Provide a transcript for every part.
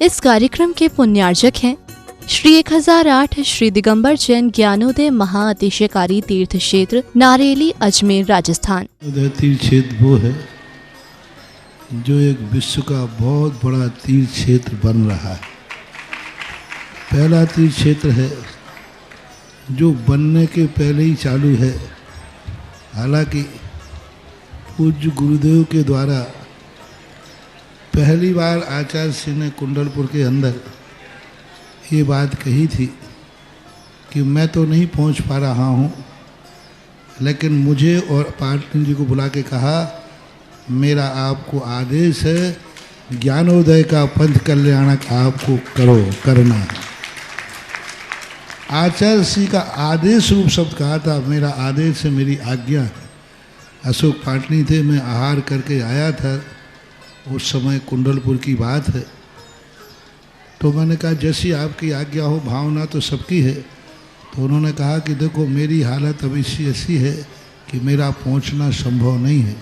इस कार्यक्रम के पुण्यार्जक हैं श्री 1008 श्री दिगंबर जैन ज्ञानोदय महाअतिशयकारी तीर्थ क्षेत्र नारेली अजमेर राजस्थान। तीर्थ क्षेत्र वो है जो एक विश्व का बहुत बड़ा तीर्थ क्षेत्र बन रहा है। पहला तीर्थ क्षेत्र है जो बनने के पहले ही चालू है। हालांकि पूज्य गुरुदेव के द्वारा पहली बार आचार्य श्री ने कुंडलपुर के अंदर ये बात कही थी कि मैं तो नहीं पहुंच पा रहा हूं, लेकिन मुझे और पाटनी जी को बुला के कहा मेरा आपको आदेश है, ज्ञानोदय का पंथ कल्याणक आपको करना है। आचार्य श्री का आदेश रूप शब्द कहा था, मेरा आदेश है, मेरी आज्ञा है। अशोक पाटनी थे, मैं आहार करके आया था, उस समय कुंडलपुर की बात है। तो मैंने कहा जैसी आपकी आज्ञा हो, भावना तो सबकी है। तो उन्होंने कहा कि देखो मेरी हालत अभी ऐसी है कि मेरा पहुंचना संभव नहीं है।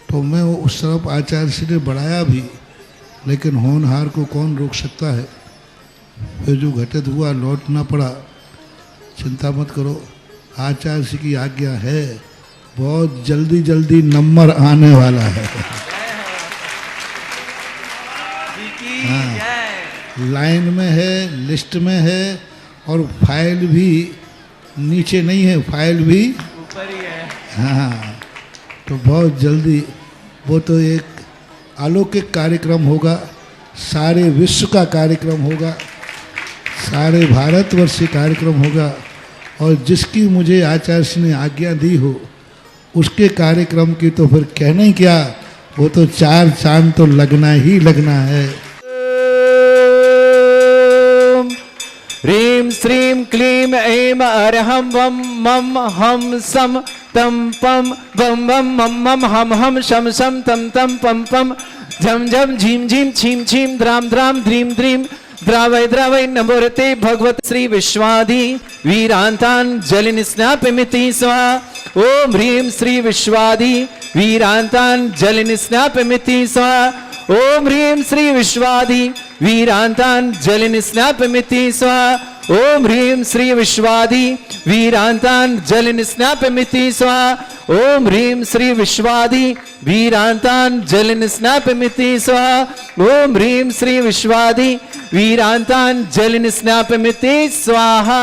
तो मैं उस तरफ आचार्य श्री ने बढ़ाया भी, लेकिन होनहार को कौन रोक सकता है। फिर जो घटित हुआ लौटना पड़ा। चिंता मत करो, आचार्य श्री की आज्ञा है, बहुत जल्दी जल्दी नंबर आने वाला है। हाँ, लाइन में है, लिस्ट में है, और फाइल भी नीचे नहीं है, फाइल भी ऊपर ही है। हाँ, तो बहुत जल्दी वो तो एक अलौकिक कार्यक्रम होगा, सारे विश्व का कार्यक्रम होगा, सारे भारतवर्ष का कार्यक्रम होगा। और जिसकी मुझे आचार्य ने आज्ञा दी हो उसके कार्यक्रम की तो फिर कहना ही क्या, वो तो 4 चांद तो लगना ही लगना है। ह्रीं श्रीं क्लीं ऐं अरहं वं मं हम सम तम पम वम वम मम मम हम हम शम शम तम तम पम पम झम झम झीम झीम छीम छीम द्राम द्राम ध्रीम ध्रीम द्रावय द्रावय नमोरते भगवत श्री विश्वाधि वीरांतान जलिन स्नापमिति स्वाहा। ओम ह्रीं श्री विश्वाधि वीरांतान जलिन स्नापमिति स्वाहा। ओम ह्रीं श्री विश्वाधि वीरांतान जलिन स्नापमिति स्वाहा। ओम ह्रीं श्री विश्वाधि वीरांतान जलिन स्नापमिति स्वाहा। ओम ह्रीं श्री विश्वाधि वीरांतान जलिन स्नापमिति स्वाहा। ओम ह्रीं श्री विश्वाधि वीरांतान जलिन स्नापमिति स्वाहा।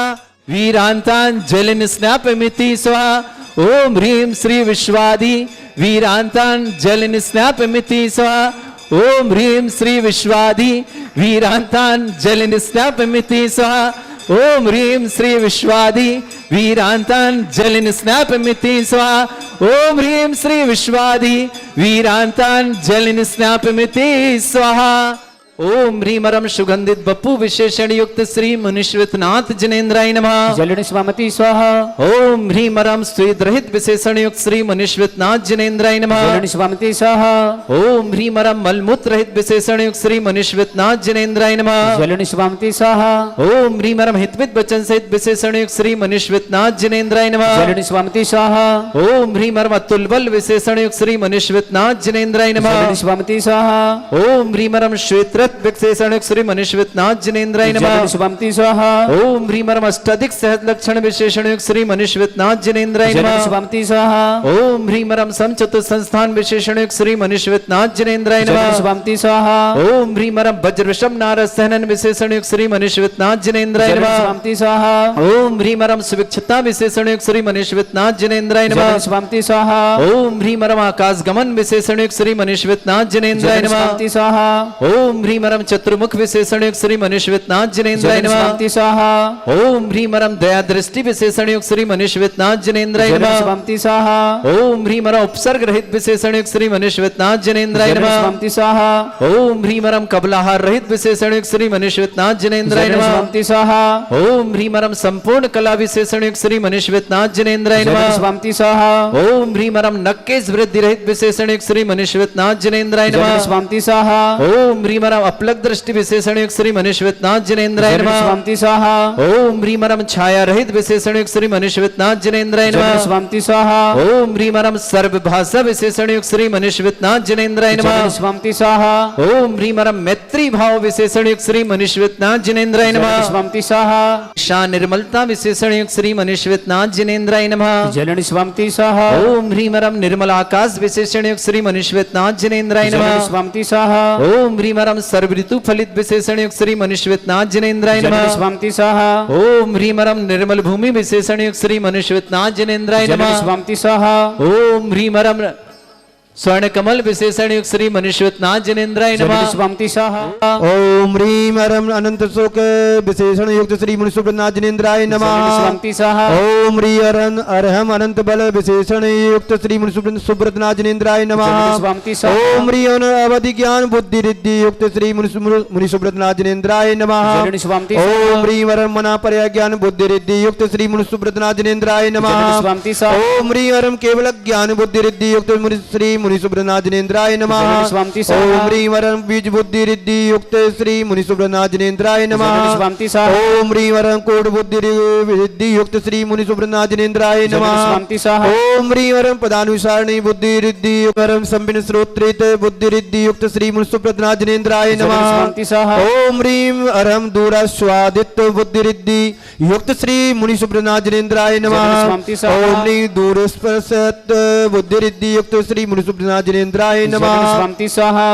वीरांतान जलिन स्नापमिति स्वाहा। ओम ह्रीं श्री विश्वाधि वीरांतान जलिन स्नापमिति स्वाहा। ओम ह्रीं श्री विश्वाधि वीरांतान जलिन स्नापमिति स्वाहा। ओम ह्रीं श्री विश्वाधि वीरांतान जलिन स्नापमिति स्वाहा। ओम ह्रीं श्री विश्वाधि वीरांतान जलिन स्नापमिति स्वाहा। ओम ह्रीमरम सुगंधित बप्पू विशेषण युक्त श्री मुनिश्वतनाथ जिनेन्द्राय नमः। जलिन स्वामति स्वाहा। ओम ह्रीमरम स्वेद रहित विशेषण युक्त श्री मुनिश्वतनाथ जिनेन्द्राय नमः। जलिन स्वामति स्वाहा। ओम ह्रीमरम मलमूत्र रहित विशेषण युक्त श्री मुनिश्वतनाथ जिनेन्द्राय नमः। जलिन स्वामति स्वाहा। ओम ह्रीमरम हितविद वचन सहित विशेषण युक्त श्री मुनिश्वतनाथ जिनेन्द्राय नमः। जलिन स्वामति स्वाहा। ओम ह्रीमरम अतुल बल विशेषण युक्त श्री मुनिश्वतनाथ जिनेन्द्राय नमः। जलिन स्वामति स्वाहा। ओम ह्रीमरम श्वेत विशेषण श्री मुनिश्वतनाथ जिनेन्द्राय नमः। स्वामति स्वाहा। ओम ह्रीमरम अष्टाधिक सहज लक्षण विशेषण श्री मुनिश्वतनाथ जिनेन्द्राय नमः। स्वामति स्वाहा। ओम ह्रीमरम समचतुर संस्थान विशेषण श्री मुनिश्वतनाथ जिनेन्द्राय नमः। स्वामति स्वाहा। ओम ह्रीमरम वज्र वृषभ नारद सहनन विशेषण श्री मुनिश्वतनाथ जिनेन्द्राय नमः। स्वामति स्वाहा। ओम ह्रीमरम सुविक्षता विशेषण श्री मुनिश्वतनाथ जिनेन्द्राय नमः। स्वामति स्वाहा। ओम ह्रीमरम आकाश गमन विशेषण श्री मुनिश्वतनाथ जिनेन्द्राय नमः। स्वामति स्वाहा। ओम ह्रीमरम चतुर्मुख विशेषण युक्त श्री मुनिश्वतनाथ जिनेन्द्राय नमः। स्वाहा। ओम ह्रीमरम दया दृष्टि विशेषण युक्त श्री मुनिश्वतनाथ जिनेन्द्राय नमः। स्वाहा। ओम ह्रीमरम उपसर्ग रहित विशेषण युक्त श्री मुनिश्वतनाथ जिनेन्द्राय नमः। स्वाहा। ओम ह्रीमरम कबलाहार रहित विशेषण युक्त श्री मुनिश्वतनाथ जिनेन्द्राय नमः। स्वाहा। ओम ह्रीमरम संपूर्ण कला विशेषण युक्त श्री मुनिश्वतनाथ जिनेन्द्राय नमः। स्वाहा। ओम ह्रीमरम नक्केश वृद्धि रहित विशेषण युक्त श्री मुनिश्वतनाथ जिनेन्द्राय नमः। स्वाहा। ओम ह्रीमरम अपलक दृष्टि विशेषण युक्त श्री मनीश्वतनाथ जिनेन्द्राय जलन नमः। स्वामी स्वाहा ओम ह्रीम रम छाया रहित विशेषण युक्त श्री मनीश्वतनाथ जिनेन्द्राय जलन नमः। स्वामी स्वाहा ओम ह्रीम रम सर्वभाषा विशेषण युक्त श्री मनीश्वतनाथ जिनेन्द्राय जलन नमः। स्वामी स्वाहा ओम ह्रीम रम मैत्री भाव विशेषण युक्त श्री मनीश्वतनाथ जिनेन्द्राय जलन नमः। स्वामी स्वाहा शान निर्मलता विशेषण युक्त श्री मनीश्वतनाथ जिनेन्द्राय नमः। जलन स्वामी स्वाहा ओम ह्रीम रम निर्मल आकाश विशेषण युक्त श्री मनीश्वतनाथ जिनेन्द्राय जलन नमः। स्वामी स्वाहा ओम ह्रीम रम सर्व ऋतु फलित विशेषण युक्त श्री मनीश्वतनाथ जिनेन्द्राय जलन नमः। स्वामी स्वाहा ओम ह्रीम रम निर्मल भूमि विशेषण युक्त श्री मनीश्वतनाथ जिनेन्द्राय जलन नमः। स्वामी स्वाहा ओम ह्रीम रम स्वर्ण कमल विशेषण युक्त श्री मनीश्वतनाथ जिनेन्द्राय जलन नमः। स्वामी स्वाहा ओम ह्रीम अरम अनंत शोक विशेषण युक्त श्री मुनिसुब्रनाथ जिनेन्द्राय जलन नमः। स्वामी स्वाहा ओम ह्री अरन अरहम अनंत बल विशेषण युक्त श्री मुनिसुब्रनाथ जिनेन्द्राय नमः। जलन स्वामी स्वाहा ओम ह्री अवधि ज्ञान बुद्धि रिद्धि युक्त श्री मुनिसुब्रनाथ जिनेन्द्राय नमः। जलन स्वामी ओम ह्रीम अरम मना पर्या ज्ञान बुद्धि रिद्धि युक्त श्री मुनिसुब्रनाथ जिनेन्द्राय नमः। जलन स्वामी स्वाहा ओम ह्री अरम केवल ज्ञान बुद्धि रिद्धि युक्त श्री मुनिसुब्रनाथ जिनेन्द्राय नमः। जलन स्वामी स्वाहा ओम ह्रीम अरम बीज बुद्धि रिद्धि युक्त श्री मुनिसुब्रनाथ जिनेन्द्राय नमः। जलन स्वामी स्वाहा ओम ह्रीम अरम कोट बुद्धि रिद्धि युक्त श्री मुनिसुब्रनाथ जिनेन्द्राय जलन नमः। स्वामी स्वाहा ओम ह्रीम अरम पदानुसारणी बुद्धि रिद्धि अरम संबिन श्रोत्रित बुद्धि रिद्धि युक्त श्री मुनिसुब्रनाथ जिनेन्द्राय जलन नमः। स्वामी स्वाहा ओम ह्रीम अरम दूरा स्वादित बुद्धि रिद्धि युक्त श्री मुनिसुब्रनाथ जिनेन्द्राय नमः। जलन स्वामी स्वाहा ओम ह्रीम दूर स्पर्शत बुद्धि रिद्धि युक्त श्री मुनिसुब्रनाथ जिनेन्द्राय जलन नमः। स्वामी स्वाहा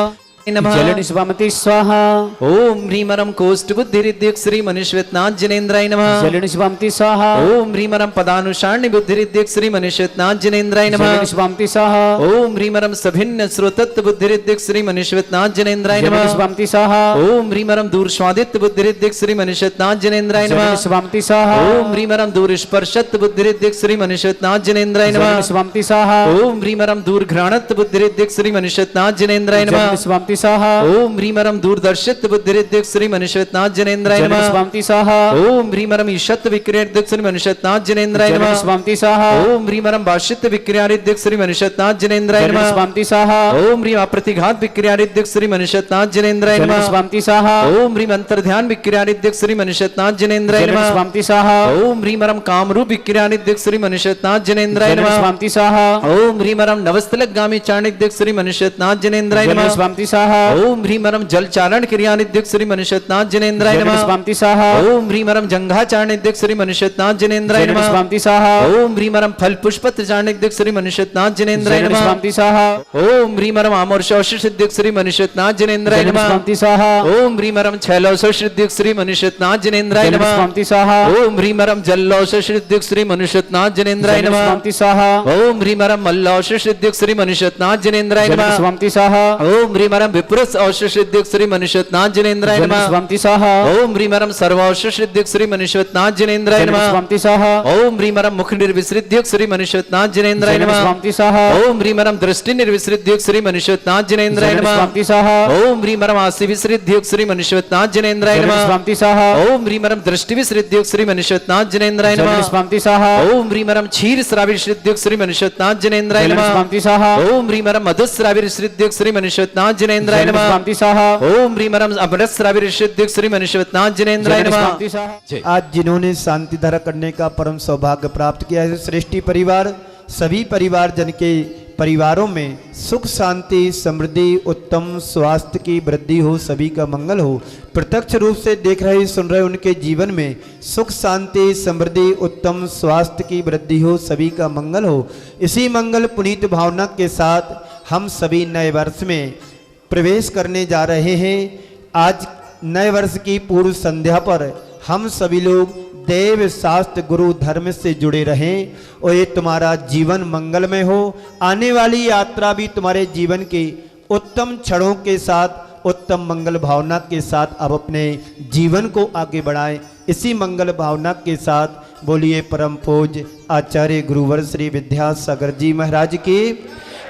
नमः। जलन स्वामी स्वाहा ओम ह्रीम रम कोष्ठ बुद्धि रिद्धि युक्त श्री मनीश्वतनाथ जिनेन्द्राय नमः। जलन स्वामी स्वाहा ओम ह्रीम रम पदानुसारणी बुद्धि रिद्धि युक्त श्री मनीश्वतनाथ जिनेन्द्राय नमः। जलन स्वामी स्वाहा ओम ह्रीम रम सभिन्न श्रोतत्व बुद्धि रिद्धि युक्त श्री मनीश्वतनाथ जिनेन्द्राय जलन नमः। स्वामी स्वाहा ओम ह्रीम रम दूर स्वादित बुद्धि रिद्धि युक्त श्री मनीश्वतनाथ जिनेन्द्राय जलन नमः। स्वामी स्वाहा ओम ह्रीम रम दूर स्पर्शत बुद्धि रिद्धि युक्त श्री मनीश्वतनाथ जिनेन्द्राय जलन नमः। स्वामी स्वाहा ओम ह्रीम रम दूर घ्राणत बुद्धि रिद्धि युक्त श्री मनीश्वतनाथ जिनेन्द्राय जलन नमः। स्वामी स्वाहा ओम ह्रीम रम दूरदर्शित बुद्धि रिद्धि युक्त श्री मनीश्वतनाथ जिनेन्द्राय जलन नमः। स्वामी स्वाहा ओम ह्रीम रम ईशत विक्रिया रिद्धि युक्त श्री मनीश्वतनाथ जिनेन्द्राय जलन नमः। स्वामी स्वाहा ओम ह्रीम रम भाषित विक्रिया रिद्धि युक्त श्री मनीश्वतनाथ जिनेन्द्राय जलन नमः। स्वामी स्वाहा ओम ह्रीम अप्रतिघात विक्रिया रिद्धि युक्त श्री मनीश्वतनाथ जिनेन्द्राय जलन नमः। स्वामी स्वाहा ओम ह्रीम अंतर्ध्यान विक्रिया रिद्धि युक्त श्री मनीश्वतनाथ जिनेन्द्राय जलन नमः। स्वामी स्वाहा ओम ह्रीम रम कामरूप विक्रिया रिद्धि युक्त श्री मनीश्वतनाथ जिनेन्द्राय जलन नमः। स्वामी स्वाहा ओम ह्रीम रम नवस्तलक गामी चाणिक युक्त श्री मनीश्वतनाथ जिनेन्द्राय जलन नमः। स्वामी स्वाहा ओम ह्रीम रम जल चारण क्रिया निद्युक्त श्री मनीश्वतनाथ जिनेन्द्राय जलन नमः। स्वामी स्वाहा ओम ह्रीम रम जंघा चारण निद्युक्त श्री मनीश्वतनाथ जिनेन्द्राय जलन नमः। स्वामी स्वाहा ओम ह्रीम रम फल पुष्प चारण निद्युक्त श्री मनीश्वतनाथ जिनेन्द्राय जलन नमः। स्वामी स्वाहा ओम ह्रीम रम आमोर्षौष सिद्धियुक्त श्री मनीश्वतनाथ जिनेन्द्राय जलन नमः। स्वामी स्वाहा ओम ह्रीम रम छैलौष सिद्धियुक्त श्री मनीश्वतनाथ जिनेन्द्राय जलन नमः। स्वामी स्वाहा ओम ह्रीम रम जल्लौष सिद्धियुक्त श्री मनीश्वतनाथ जिनेन्द्राय जलन नमः। स्वामी स्वाहा ओम ह्रीम रम मल्लौष सिद्धियुक्त श्री मनीश्वतनाथ जिनेन्द्राय जलन नमः। स्वामी स्वाहा ओम ह्रीम रम विपुरुष औषध सिद्धियुक्त श्री मनीश्वतनाथ जिनेन्द्राय जलन नमः। स्वामी स्वाहा ओम ह्रीम रम सर्वौषध सिद्धियुक्त श्री मनीश्वतनाथ जिनेन्द्राय जलन नमः। स्वामी स्वाहा ओम ह्रीम रम मुख निर्विसृद्युक्त श्री मनीश्वतनाथ जिनेन्द्राय जलन नमः। स्वामी स्वाहा ओम ह्रीम रम दृष्टि निर्विसृद्युक्त श्री मनीश्वतनाथ जिनेन्द्राय जलन नमः। स्वामी स्वाहा ओम ह्रीम रम आसि विसृद्युक्त श्री मनीश्वतनाथ जिनेन्द्राय जलन नमः। स्वामी स्वाहा ओम ह्रीम रम दृष्टि विसृद्युक्त श्री मनीश्वतनाथ जिनेन्द्राय जलन नमः। स्वामी स्वाहा ओम ह्रीम रम क्षीर श्राविर श्रीद्युक्त श्री मनीश्वतनाथ जिनेन्द्राय जलन नमः। स्वामी स्वाहा ओम ह्रीम रम मधुश्राविर श्रीद्युक्त श्री मनीश्वतनाथ जिनेन्द्राय जलन नमः। स्वामी स्वाहा ओम ह्रीम रम अमृत श्राविर श्रीद्युक्त श्री मनीश्वतनाथ जिनेन्द्राय जलन नमः। स्वामी स्वाहा आज जिन्होंने शांति धारा करने का परम सौभाग्य प्राप्त किया है, श्रेष्ठी परिवार सभी परिवारजन के परिवारों में सुख शांति समृद्धि उत्तम स्वास्थ्य की वृद्धि हो, सभी का मंगल हो। प्रत्यक्ष रूप से देख रहे सुन रहे उनके जीवन में सुख शांति समृद्धि उत्तम स्वास्थ्य की वृद्धि हो, सभी का मंगल हो। इसी मंगल पुनीत भावना के साथ हम सभी नए वर्ष में प्रवेश करने जा रहे हैं। आज नए वर्ष की पूर्व संध्या पर हम सभी लोग देव शास्त्र गुरु धर्म से जुड़े रहें और ये तुम्हारा जीवन मंगलमय हो। आने वाली यात्रा भी तुम्हारे जीवन के उत्तम क्षणों के साथ उत्तम मंगल भावना के साथ अब अपने जीवन को आगे बढ़ाएं। इसी मंगल भावना के साथ बोलिए परम पूज्य आचार्य गुरुवर श्री विद्यासागर जी महाराज की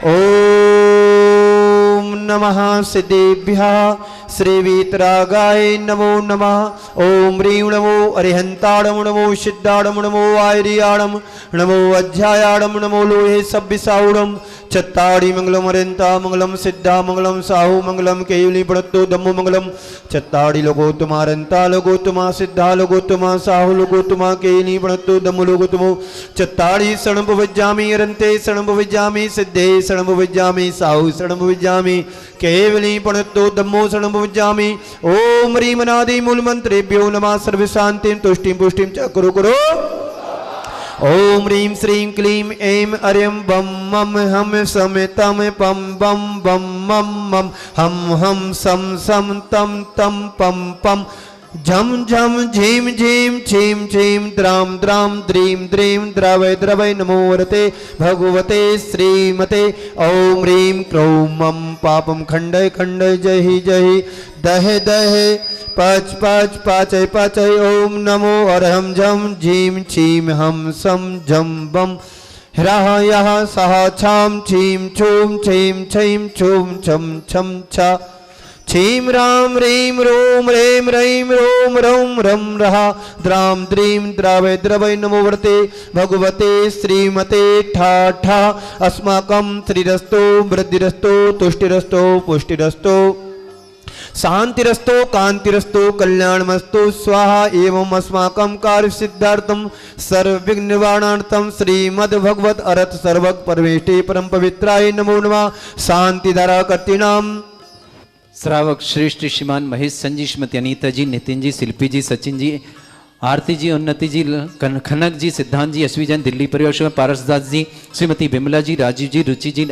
ओम नमः सिद्धेभ्यः श्रीवीतरागाय नमो नमः। ओम ह्रीं नमो अरिहंताड़म नमो सिद्धाड़म नमो आयरियाड़म नमो अध्यायाड़म नमो लोहे सभ्यसाउड़म चत्ताड़ी मंगलम अरिहंता मंगलम सिद्धा मंगलम साहु मंगलम केवली पड़त्तो दम्मो मंगलम चत्ताड़ी लोगोत्तमा अरिहंता लोगोत्तमा सिद्धा लोगोत्तमा साहु लोगोत्तमा केवली पड़त्तो दम्मो लोगोत्तमो चत्ताड़ी शरणं विज्जामि अरन्ते शरणं विज्जामि सिद्धे शरणं विज्जामि साहु शरणं विज्जामि केवली पणत्तो दम्मो शरणं विज्जामि। ओम ह्रीं अनादि मूल मंत्रेभ्यो नमः सर्व शांतिं तुष्टिं पुष्टिं च कुरु कुरु। ओम ह्रीं श्रीं क्लीं ऐं अर्यं बम मम हम सम तम पम बम बम मम मम हम सम सम तम तम पम पम झम झम झीम झीम छीम छीम द्राम द्राम द्रीं द्रीं द्रवय द्रवय नमो वरते भगवते श्रीमते। ओम ह्रीं क्लौं मम पापम खंडय खंडय जहि जहि दह दह पच पच पाचय पाचय। ओम नमो अरहम झम झीम छीम हम सम झम बम ह्राह यह सह छाम छीम छूम छीम छीम छूम छम छम छा छीम राम ह्रीं रोम ह्रें ह्रीं रोम रौम रम रहा द्राम द्रीं द्रावय द्रवय नमो वर्ते भगवते श्रीमते ठा ठा अस्माकं श्रीरस्तो वृद्धिरस्तो तुष्टिरस्तो पुष्टिरस्तो शांतिरस्तो कांतिरस्तो कल्याणमस्तु स्वाहा। एवं अस्माकं कार्य सिद्धार्थम सर्वविघ्न निवारणार्थम श्रीमद् भगवत अर्थ सर्वग परमेष्टि परम पवित्राय नमो नमः। शांति धारा कर्तिनाम श्रावक श्रेष्ठ श्रीमान महेश संजी श्रीमती अनीता जी नितिन जी शिल्पी जी सचिन जी आरती जी उन्नति जी खनक जी सिद्धांत जी अश्वी जैन दिल्ली परिवार पारसदास जी श्रीमती बिमला जी राजीव जी रुचि जी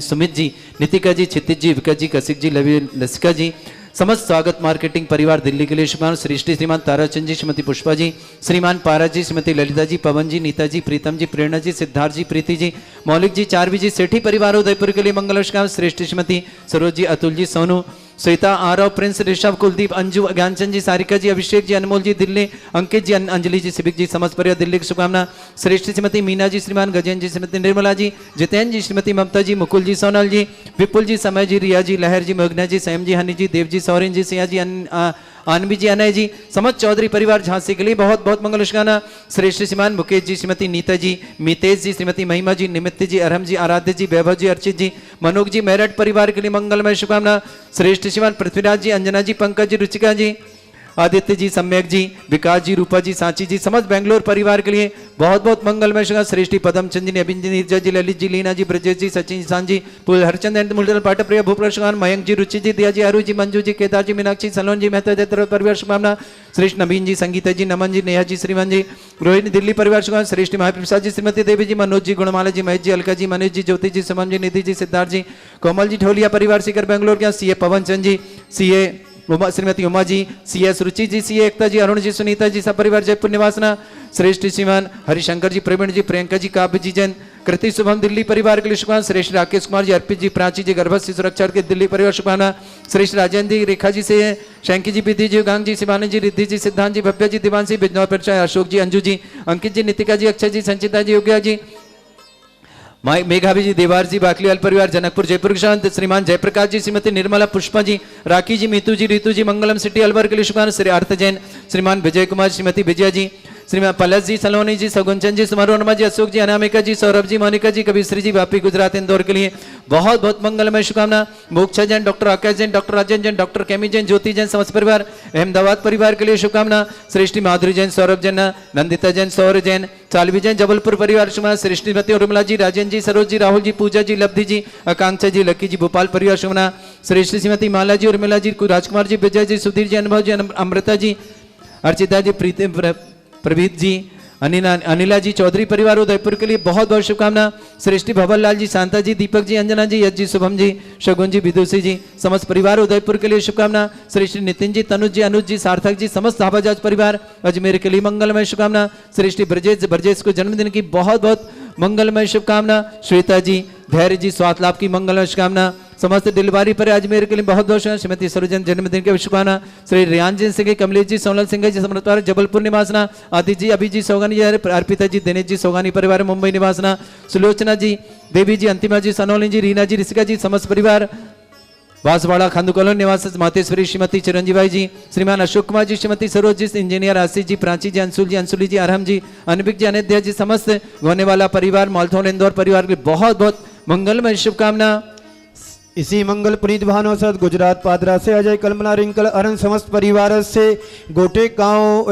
सुमित जी नितिका जी क्षितिज जी विकास जी कसिक जी लवी लसिका जी समस्त स्वागत मार्केटिंग परिवार दिल्ली के लिए श्रीमान सृष्टि श्रीमान ताराचंद जी श्रीमती पुष्पा जी श्रीमान पारा जी श्रीमती ललिता जी पवन जी नीता जी प्रीतम जी प्रेरणा जी सिद्धार्थ जी प्रीति जी मौलिक जी चारवी जी सेठी परिवार उदयपुर के लिए मंगलष्कार श्रेष्ठ श्रीमती सरोज जी अतुल जी सोनू श्वेता आरव प्रिंस ऋषभ कुलदीप अंजू ज्ञानचंद जी सारिका जी अभिषेक जी अनमोल जी दिल्ली अंकित जी अंजलि जी सिबिक जी समस्त परिवार दिल्ली की शुभकामना। श्रेष्ठ श्रीमती मीना जी श्रीमान गजेंद्र जी श्रीमती निर्मला जी जितेंद्र जी श्रीमती ममता जी मुकुल जी सोनल जी विपुल जी समय जी रिया जी लहर जी मेघना जी संयम जी हनी जी देव जी सौरेन जी सिया जी आनवी जी अनय जी समस्त चौधरी परिवार झांसी के लिए बहुत बहुत मंगलष्कामना। श्रेष्ठ श्रीमान मुकेश जी श्रीमती नीता जी मितेश जी श्रीमती महिमा जी निमित्त जी अरहम जी आराध्य जी वैभव जी अर्चित जी मनोज जी मेरठ परिवार के लिए मंगलमय शुभकामना। श्रेष्ठ श्रीमान पृथ्वीराज जी अंजना जी पंकज जी रुचिका जी आदित्य जी सम्यक जी विकास जी रूपा जी सांची जी समस्त बेंगलोर परिवार के लिए बहुत बहुत मंगलमय शुभ। श्रेष्ठी पदम चंद जी अभिन जी नीरजा जी ललित जी लीना जी ब्रजेश जी सचिन सांझ जी हरचंद मुलदल पाठक प्रिय भूप्रकाश मयंक जी रुचि जी दिया जी अरु जी मंजू जी केदार जी मीनाक्षी सलोन जी मेहता जय परिवार शुभकामना। श्रेष्ठ नवीन जी संगीता जी नमन जी नेहा जी श्रीमान जी रोहिणी दिल्ली परिवार शुभकामना। श्रेष्ठ महाप्रसाद जी श्रीमती देवी जी मनोज जी गुणमाला जी महेश जी अलका जी मनोज जी ज्योति जी सुमन जी निधि जी सिद्धार्थ जी कोमल जी ढोलिया परिवार सीकर बेंगलोर के सीए पवन चंद जी सीए श्रीमती उमा जी सीएस रुचि जी सीए एकता जी अरुण जी सुनीता जी सब परिवार जयपुर निवासना। श्रेष्ठ श्रीमान हरिशंकर जी प्रवीण जी प्रियंका जी काव्य जी जैन कृति शुभम दिल्ली परिवार के लिए शुभकामना। श्रेष्ठ राकेश कुमार जी अर्पित जी प्राची जी गर्भवती सुरक्षा के दिल्ली परिवार शुभकामना। श्रेष्ठ राजेंद्र जी रेखा जी से शंकी जी विधि जी गांग जी शिवानी जी रिद्धि जी सिद्धांत जी भव्या जी दिवांशी बिजनौर परिचय अशोक जी अंजू जी अंकित जी नितिका जी अक्षय जी संचिता जी योग्या जी मेघावी जी देवार जी बाकलीवाल परिवार जनकपुर जयपुर के श्रीमान जयप्रकाश जी श्रीमती निर्मला पुष्पा जी राखी जी मीतू जी रीतू जी मंगलम सिटी अलवर के लिए शुभकामना। श्री अर्थ जैन श्रीमान विजय कुमार श्रीमती विजया जी श्रीमान पलस जी सलोनी जी सगुनचंद जी सुमरोनमा जी अशोक जी अनामिका जी सौरभ जी मोनिका जी कबीश्री जी वापी गुजरात इंदौर के लिए बहुत बहुत मंगलमय शुभकामना। मोक्षा जैन डॉक्टर आकाश जैन डॉक्टर राजन जैन डॉक्टर केमी जैन ज्योति जैन समस्त परिवार अहमदाबाद परिवार के लिए शुभकामना। श्रेष्ठी माधुरी जैन सौरभ जैन नंदिता जैन सौर जैन चालवी जैन जबलपुर परिवार शुभकामना। श्रेष्ठीमती उर्मिला जी राजेंद्र जी सरोज जी राहुल जी पूजा जी लब्धि जी आकांक्षा जी लक्की जी भोपाल परिवार शुभकामना। श्रेष्ठी श्रीमती माला जी उर्मिला जी राजकुमार जी विजय जी सुधीर जी अनुभव जी अमृता जी अर्चिता जी प्रीति प्रभीत जी अनिला जी चौधरी परिवार उदयपुर के लिए बहुत बहुत शुभकामना। श्रेष्ठी भवन लाल जी शांता जी दीपक जी अंजना जी यश जी शुभम जी शगुन जी विदुषी जी समस्त परिवार उदयपुर के लिए शुभकामना। श्रेष्ठी नितिन जी तनुज जी अनुज जी सार्थक जी समस्त हाबाजाज परिवार अजमेर के लिए मंगलमय शुभकामना। श्रेष्ठी ब्रजेश को जन्मदिन की बहुत बहुत मंगलमय शुभकामना। श्वेता जी धैर्य जी स्वास्थ्य लाभ की मंगलमय शुभकामना। समस्त दिलवारी पर अजमेर के लिए बहुत बहुत शुभकामना। श्रीमती सरोजन जन्मदिन के शुभकामना। श्री रियान जी सिंह कमलेश जी सोनल सिंह जी समृद्ध जबलपुर निवासना। आदित्य जी अभी जी सोगानी जी अर्पिता जी दिनेश जी सोगानी परिवार मुंबई निवासना। सुलोचना जी देवी जी अंतिमा जी सनोली जी रीना जी ऋषिका जी समस्त परिवार बांसवाड़ा खांदुकॉलोनी निवासी मातेश्वरी श्रीमती चिरंजीवाई जी, श्रीमान अशोक कुमार जी, श्रीमती सरोज जी, इंजीनियर आशीष जी, प्राची जी, अंशुली जी, अरहम जी, अनबिक जी, अनिध्या जी, समस्त गोनेवाला परिवार, मालथौन इंदौर परिवार के बहुत बहुत मंगलमय शुभकामना। इसी मंगल पुनीत भानुसद गुजरात पादरा से अजय कलमना रिंकल अरन समस्त परिवार से गोटे गांव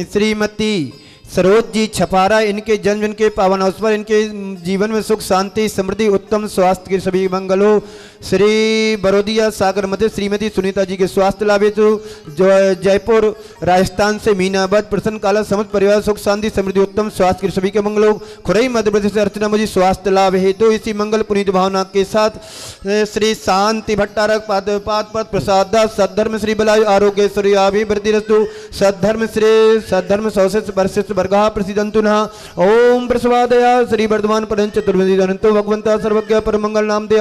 श्रीमती सरोज जी छपारा, इनके जन्मदिन के पावन अवसर पर इनके जीवन में सुख शांति समृद्धि उत्तम स्वास्थ्य के सभी मंगल हो। श्री बरोदिया सागर मध्य श्रीमती सुनीता जी के स्वास्थ्य लाभ हेतु जो जयपुर राजस्थान से मीनाबाद प्रसन्न काला समस्त परिवार सुख शांति समृद्धि उत्तम स्वास्थ्य के सभी के मंगल हो। खुरई मध्य प्रदेश से अर्चना मुझे स्वास्थ्य लाभ हेतु इसी मंगल पुनीत भावना के साथ श्री शांति भट्टारक पाद प्रसाद दास सद्धर्म श्री बलायु आरोग्यश्वरी अभिवृद्धिरस्तु सद्धर्म श्री सद्धर्म सौशेष वर्षेष वर्गः प्रसिद्धन्तु नः। ओम प्रसवादया श्री वर्धमान परं चतुर्वेदी अनंतो भगवंता सर्वज्ञ परमंगल नाम दे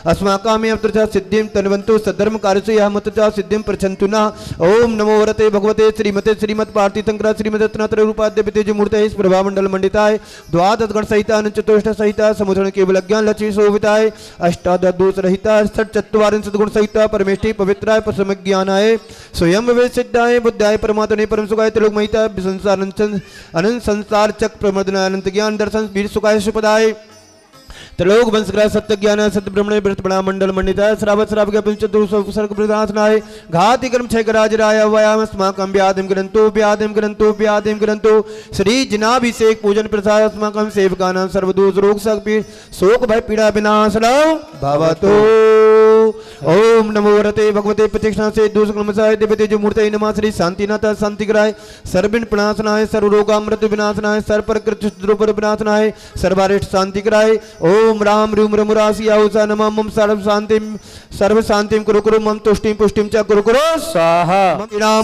अस्माकामे अवतरचा सिद्धिं तन्वन्तु सद्धर्म कार्यसे यह मतचा सिद्धिं प्रचन्तु नः। ओम नमो वरते भगवते श्रीमते श्रीमत् पार्थी शंकरा श्रीमते रत्नात्रय रूपाद्य वितेज मूर्तये प्रभा मंडल मंडिताय द्वादश गण सहिता चतुष्ट सहिता समुद्रण केवल ज्ञान लक्ष्मी शोभिताय अष्टादश दोष रहिता षट चत्वारिंश सद्गुण सहिता परमेष्ठी पवित्राय परम ज्ञानाय स्वयं वे सिद्धाय बुद्धाय परमात्मने परम सुखाय त्रिलोक महिता संसार अनंत संसार चक्र प्रमोदनाय अनंत ज्ञान दर्शन वीर सुखाय सुपदाय त्रिलोक वंशग्रह सत्य ज्ञान सत्य ब्रह्मणे व्रत बड़ा मंडल मंडिताय श्रावत श्राव के चतुर्सर्ग प्रदासनाय घाति कर्म क्षय राज राय व्यायाम अस्माकं व्याधिम ग्रंथो श्री जिनाभिषेक पूजन प्रसाद अस्माकं सेवकानां सर्वदोष रोग शोक भय पीड़ा विनाशनम भवतु। ओम नमो वरते भगवते प्रत्यक्षणा से दोष नमसाय देवते जो मूर्तये नमः श्री शांतिनाथ शांतिग्राय सर्विन प्रणाशनाय सर्वरोगामृत विनाशनाय सर्वप्रकृत द्रुपर विनाशनाय सर्वारिष्ट शांतिग्राय ओम राम रूम रमुरासी आहुसा नमः मम सर्व शांतिम कुरु कुरु मम तुष्टिम पुष्टिम च कुरु कुरु स्वाहा।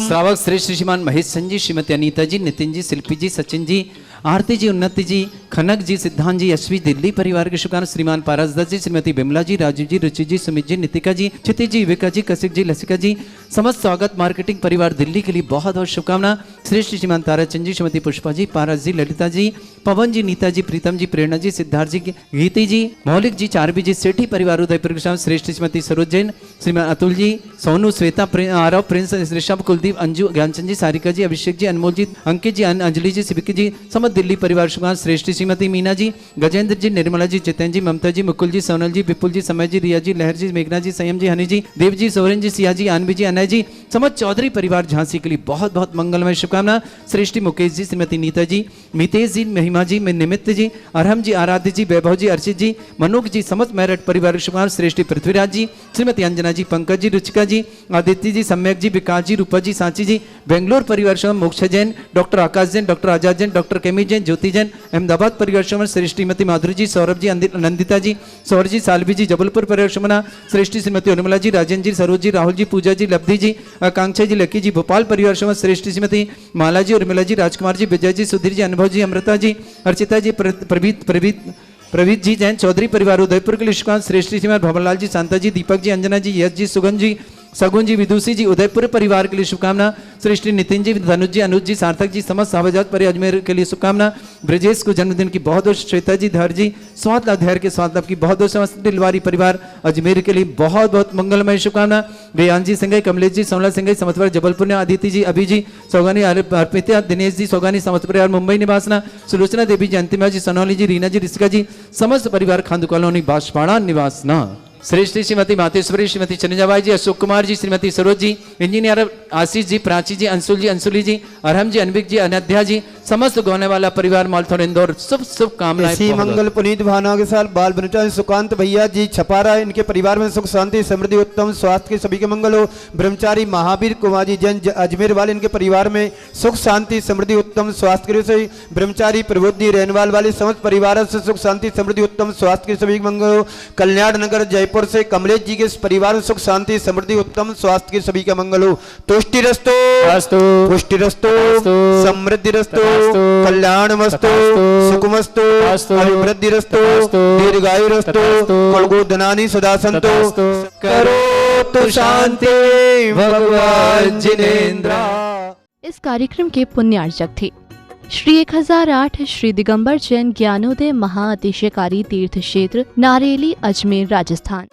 श्रावक श्रेष्ठ श्रीमान महेश जी, श्रीमती अनीता जी, नितिन जी, शिल्पी जी, सचिन जी, आरती जी, उन्नति जी, खनक जी, सिद्धांत जी, यशवी दिल्ली परिवार के शुभकामना। श्रीमान पारसदास जी, श्रीमती बिमला जी, राजीव जी, रुचि जी, सुमित जी, नितिका जी, क्षिति जी, विवेका जी, कसिक जी, लसिका जी, समस्त स्वागत मार्केटिंग परिवार दिल्ली के लिए बहुत बहुत शुभकामना। श्रेष्ठ श्रीमान ताराचंद जी, श्रीमती पुष्पा जी, पारस जी, ललिता जी, पवन जी, नीता जी, प्रीतम जी, प्रेरणा जी, सिद्धार्थ जी, गीति जी, मौलिक जी, चारबी जी, सेठी परिवार उदयपुर के श्रेष्ठ श्रीमती सरोज जैन, श्रीमान अतुल जी, सोनू, श्वेता, आरव, प्रिंस, ऋषभ, कुलदीप, अंजू, ज्ञानचंद जी, सारिका जी, अभिषेक जी, अनमोल जी, अंकित जी, अंजलि जी, सिविकी जी, समस्त दिल्ली परिवार शुभकामना। श्रेष्ठ श्रीमती मीना जी, गजेंद्र जी, निर्मला जी, जितेंद्र जी, ममता जी, मुकुल जी, सोनल जी, विपुल जी, समय जी, रिया जी, लहर जी, मेघना जी, संयम जी, हनी जी, देव जी, सोरेन जी, सिया जी, आनवी जी, अनय जी, समस्त चौधरी परिवार झांसी के लिए बहुत बहुत मंगलमय शुभकामना। श्रेष्ठी मुकेश जी, श्रीमती नीता जी, मितेश जी, महिमा जी, निमित्त जी, अरहम जी, आराध्य जी, वैभव जी, अर्चित जी, मनोज जी, समस्त मेरठ परिवार शुभकामना। श्रेष्ठी पृथ्वीराज जी, श्रीमती अंजना जी, पंकज जी, रुचिका जी, आदित्य जी, सम्यक जी, विकास जी, रूपा जी, सांची जी, बेंगलोर परिवार शुभकामना। मोक्ष जैन, डॉक्टर आकाश जैन, डॉक्टर आजाद जैन, डॉक्टर केमी जैन, ज्योति जैन, अहमदाबाद परिवार शुभकामना। श्रेष्ठ श्रीमती माधुरी जी, सौरभ जी, नंदिता जी, सौर जी, सालवी जी, जबलपुर परिवार शुभकामना। श्रेष्ठ श्रीमती उर्मिला जी, राजेंद्र जी, सरोज जी, राहुल जी, पूजा जी, लब्धि जी, आकांक्षा जी, लकी जी, भोपाल परिवार शुभकामना। श्रेष्ठ श्रीमती माला जी, उर्मिला जी, राजकुमार जी, विजय जी, सुधीर जी, अनुभव जी, अमृता जी, अर्चिता जी, प्रवीत जी, जैन चौधरी परिवार उदयपुर के लिए शुभकामना। श्रेष्ठ श्रीमान भवनलाल जी, शांता जी, दीपक जी, अंजना जी, यश जी, सुगन जी, सगुन जी, विदुषी जी, उदयपुर परिवार के लिए शुभकामना। श्रेष्ठ नितिन जी, धनुज जी, अनुज जी, सार्थक जी, समस्त सावजात पर अजमेर के लिए शुभकामना। ब्रजेश को जन्मदिन की बहुत बहुत। श्वेता जी, धैर्य जी, स्वाद लाभ धैर्य के स्वाद लाभ की बहुत बहुत। समस्त दिलवारी परिवार अजमेर के लिए बहुत बहुत मंगलमय शुभकामना। रेयान जी सिंघई, कमलेश जी, सोमला सिंघई, समतपुर जबलपुर ने, आदित्य जी, अभी जी, सौगानी अर्पिता, दिनेश जी, सौगानी समतपुर मुंबई निवासना, सुलोचना देवी जी, अंतिमा जी, सोनौली जी, रीना जी, ऋषिका जी, समस्त परिवार खांदू कॉलोनी बांसवाड़ा निवासना। श्रेष्ठ श्रीमती मातेश्वरी, श्रीमती चंद्रजाबाई जी, अशोक कुमार जी, श्रीमती सरोज जी, इंजीनियर आशीष जी, प्राची जी, अंशुली जी, अरहम जी, अनबिक जी, अनध्या जी, समस्त गोने वाला परिवार मालथौन इंदौर शुभ कामनाएं। इसी मंगल पुनीत भावना के साथ बाल बनुचा सुकांत भैया जी छपारा, इनके परिवार में सुख शांति समृद्धि उत्तम स्वास्थ्य के सभी के मंगल हो। ब्रह्मचारी महावीर कुमार जी, जैन अजमेर वाले, इनके परिवार में सुख शांति समृद्धि उत्तम स्वास्थ्य के सभी। ब्रह्मचारी प्रबोधनी रेनवाल वाले समस्त परिवार से सुख शांति समृद्धि उत्तम स्वास्थ्य के सभी मंगल हो। कल्याण नगर जयपुर से कमलेश जी के परिवार में सुख शांति समृद्धि उत्तम स्वास्थ्य के सभी का मंगल हो। तुष्टिरस्तु, पुष्टिरस्तु, समृद्धिरस्तु, कल्याणमस्तु, सुखमस्तु, अभिवृद्धिरस्तु, दीर्घायुरस्तु, कलगोधनानि सदा सन्तु, करोतु शांति भगवान जिनेन्द्र। इस कार्यक्रम के पुण्यार्चक थे श्री 1008 श्री दिगंबर जैन ज्ञानोदय महाअतिशयकारी तीर्थ क्षेत्र नारेली, अजमेर, राजस्थान।